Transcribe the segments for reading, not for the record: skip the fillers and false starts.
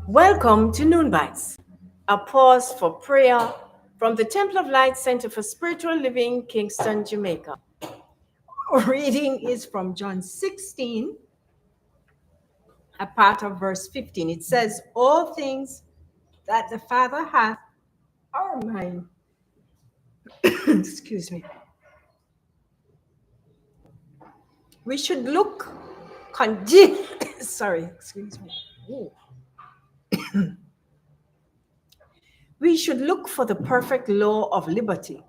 Welcome to Noon Bytes, a pause for prayer from the Temple of Light Center for Spiritual Living, Kingston, Jamaica. Our reading is from John 16, a part of verse 15. It says, "All things that the Father hath are mine." Excuse me. We should look sorry, excuse me. Ooh. We should look for the perfect law of liberty,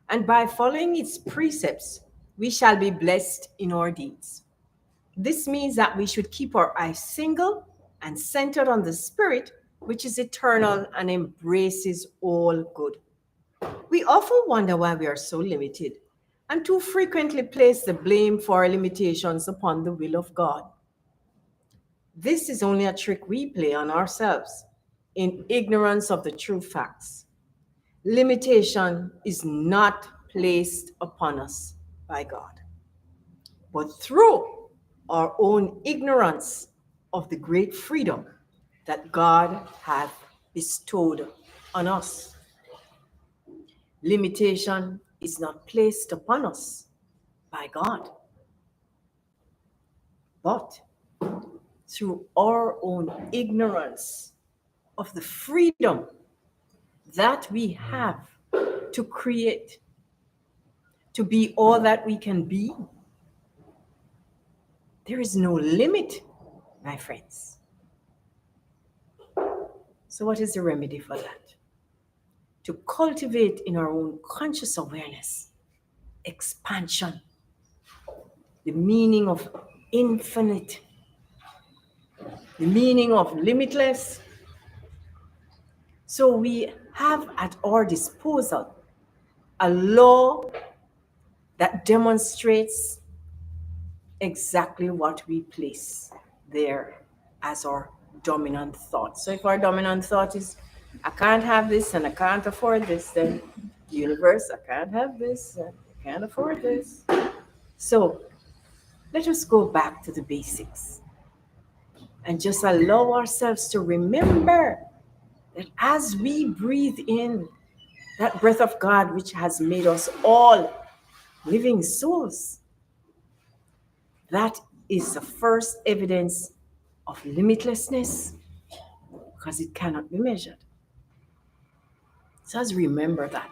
and by following its precepts, we shall be blessed in our deeds. This means that we should keep our eyes single and centered on the Spirit, which is eternal and embraces all good. We often wonder why we are so limited and too frequently place the blame for our limitations upon the will of God. This is only a trick we play on ourselves in ignorance of the true facts. Limitation is not placed upon us by God, but through our own ignorance of the great freedom that God hath bestowed on us. Limitation is not placed upon us by God, but through our own ignorance of the freedom that we have to create, to be all that we can be. There is no limit, my friends. So, what is the remedy for that? To cultivate in our own conscious awareness expansion, the meaning of infinite, the meaning of limitless. So, we have at our disposal a law that demonstrates exactly what we place there as our dominant thought. So if our dominant thought is, I can't have this and I can't afford this, then universe, I can't have this and I can't afford this. So let us go back to the basics and just allow ourselves to remember that as we breathe in that breath of God, which has made us all living souls, that is the first evidence of limitlessness because it cannot be measured. So let's remember that.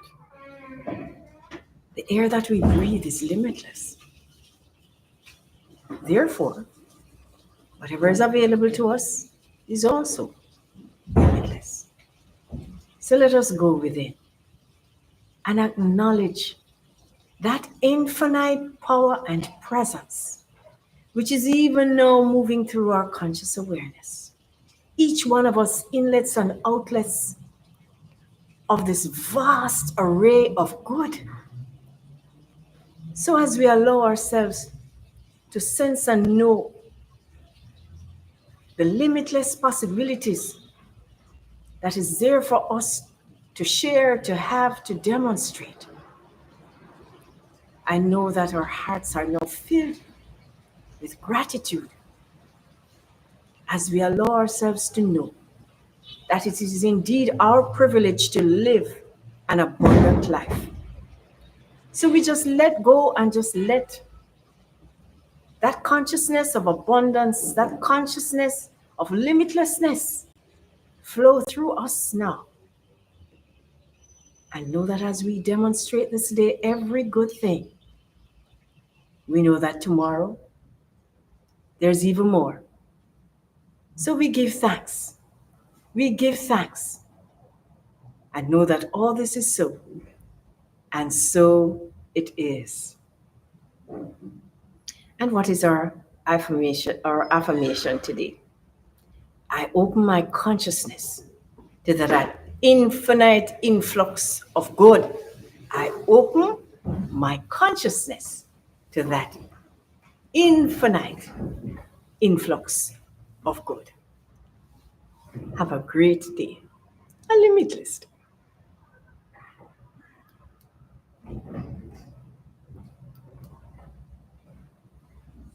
The air that we breathe is limitless. Therefore, whatever is available to us is also limitless. So let us go within and acknowledge that infinite power and presence, which is even now moving through our conscious awareness. Each one of us inlets and outlets of this vast array of good. So as we allow ourselves to sense and know the limitless possibilities that is there for us to share, to have, to demonstrate, I know that our hearts are now filled with gratitude as we allow ourselves to know that it is indeed our privilege to live an abundant life. So we just let go and just let that consciousness of abundance, that consciousness of limitlessness flow through us now. And know that as we demonstrate this day every good thing, we know that tomorrow there's even more. So we give thanks. We give thanks and know that all this is so. And so it is. And what is our affirmation today? I open my consciousness to that infinite influx of good. I open my consciousness to that infinite influx of good. Have a great day, a limitless day.